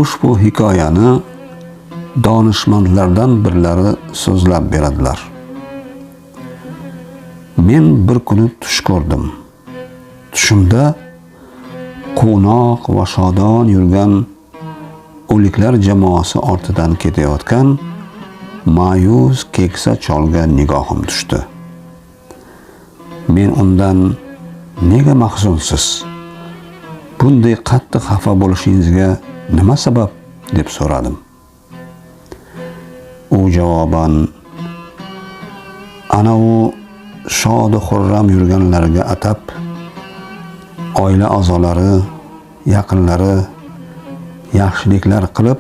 ushbu hikoyani donishmandlardan birlari so'zlab beradilar. Men bir kuni tush ko'rdim. Tushimda quvnoq va shodon yurgan o'liklar jamoasi ortidan ketayotgan ma'yus keksa cholga nigohim tushdi. Men undan nega mahzunsiz? Bunday qattiq xafa bo'lishingizga nima sabab deb so'radim. U javoban ana u shod xurram yurganlarga atab oila a'zolari, yaqinlari yaxshiliklar qilib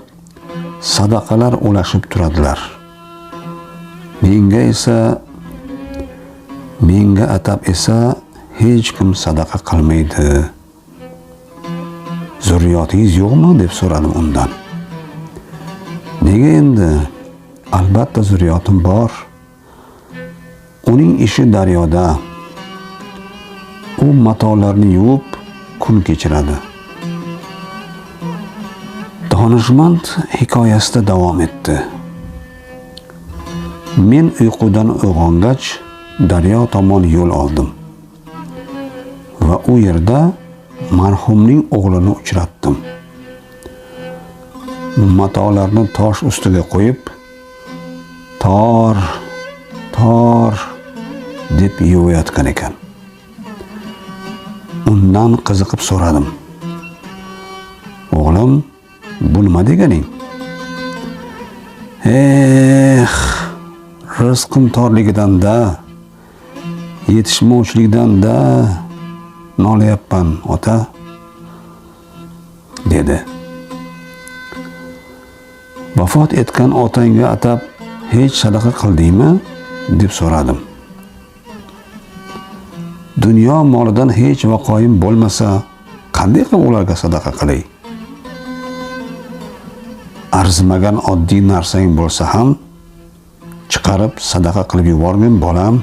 sadaqalar ulashib turadilar. Menga atab esa hech kim sadaqa qilmaydi. Zurriyotingiz yo'qmi deb so'radim undan. Nega endi? Albatta zurriyotim bor. Uning ishi daryoda. U matolarni yuvib kun kechiradi. Donishmand hikoyasida davom etdi. Men uyqudan uyg'ongach daryo tomon yo'l oldim va u yerda marhumning o'g'lini uchratdim. Matolarni tosh ustiga qo'yib, tor deb yuvayotgan ekan. Undan qiziqib so'radim. O'g'lim, bu nima deganing? Rizqim torligidan-da, yetishmovchilikdan-da nolayapman, ota, dedi. Vafot etgan otangga atab hech sadaqa qildingmi deb so'radim. Dunyo molidan hech vaqoyim bo'lmasa, qanday qilib ularga sadaqa qilay? Arzimagan oddiy narsang bo'lsa ham chiqarib sadaqa qilib yuborgin, bolam.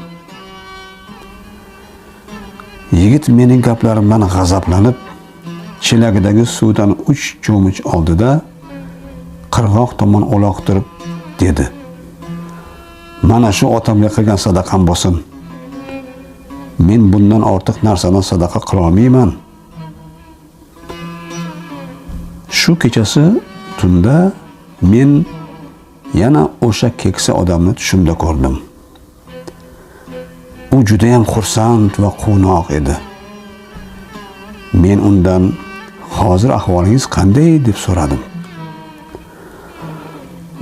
Yigit mening gaplarimdan g'azablanib, chelagidagi suvdan 3 cho'mich oldida qirg'oq tomon uloqtirib dedi. Mana shu otamga qilgan sadaqam bo'lsin. Men bundan ortiq narsadan sadaqa qila olmayman. Shu kechasi tunda men yana o'sha keksa odamni tushimda ko'rdim. U juda ham xursand va quvnoq edi. Men undan hozir ahvolingiz qanday deb so'radim.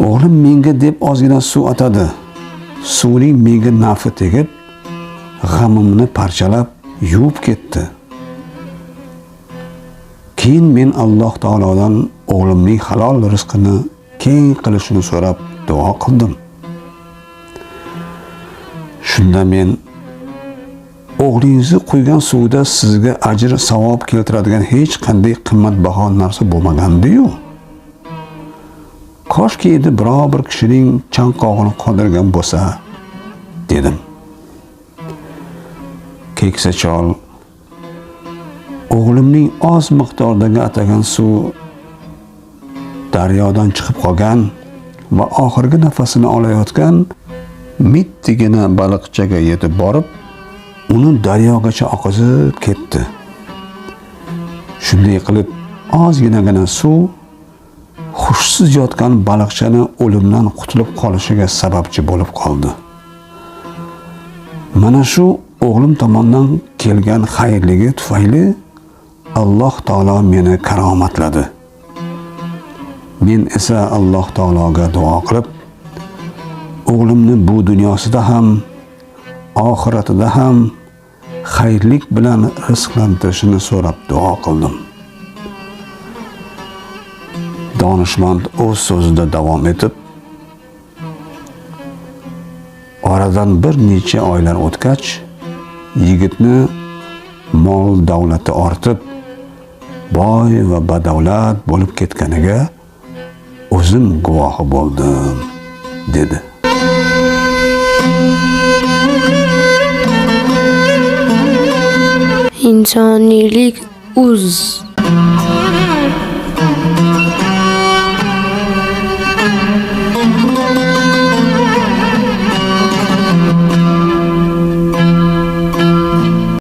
O'g'lim menga deb ozgina suv atadi. Suvning menga nafi tegib, g'amimni parchalab yuvib ketdi. Keyin men Alloh taolodan o'g'limning halol rizqini keng qilishini so'rab duo qildim. Shunda men o'g'lingizni quygan suvda sizga ajr savob keltiradigan hech qanday qimmatbaho narsa bo'lmagandi-yu. Koshki edi biror bir kishining chanqog'ini qondirgan bo'lsa, dedim. Keksa chol o'g'limning oz miqdordagi atagan suv daryodan chiqib qolgan va oxirgi nafasini olayotgan mittigina baliqchaga yetib borib, uni daryogacha oqizib ketdi. Shunday qilib ozginagina suv xushsiz yotgan baliqchani o'limdan qutulib qolishiga sababchi bo'lib qoldi. Mana shu o'g'lim tomonidan kelgan xayrligi tufayli Alloh taolo meni karomatladi. Men esa Alloh taologa duo qilib, o'g'limni bu dunyosida ham, oxiratida ham xayrlik bilan rizqlantirishini so'rab duo qildim. Donishmand o'z so'zida davom etib, oradan bir necha oylar o'tgach, yigitni mol davlati ortib, boy va badavlat bo'lib ketganiga o'zim guvohi bo'ldim, dedi. insoniylik uz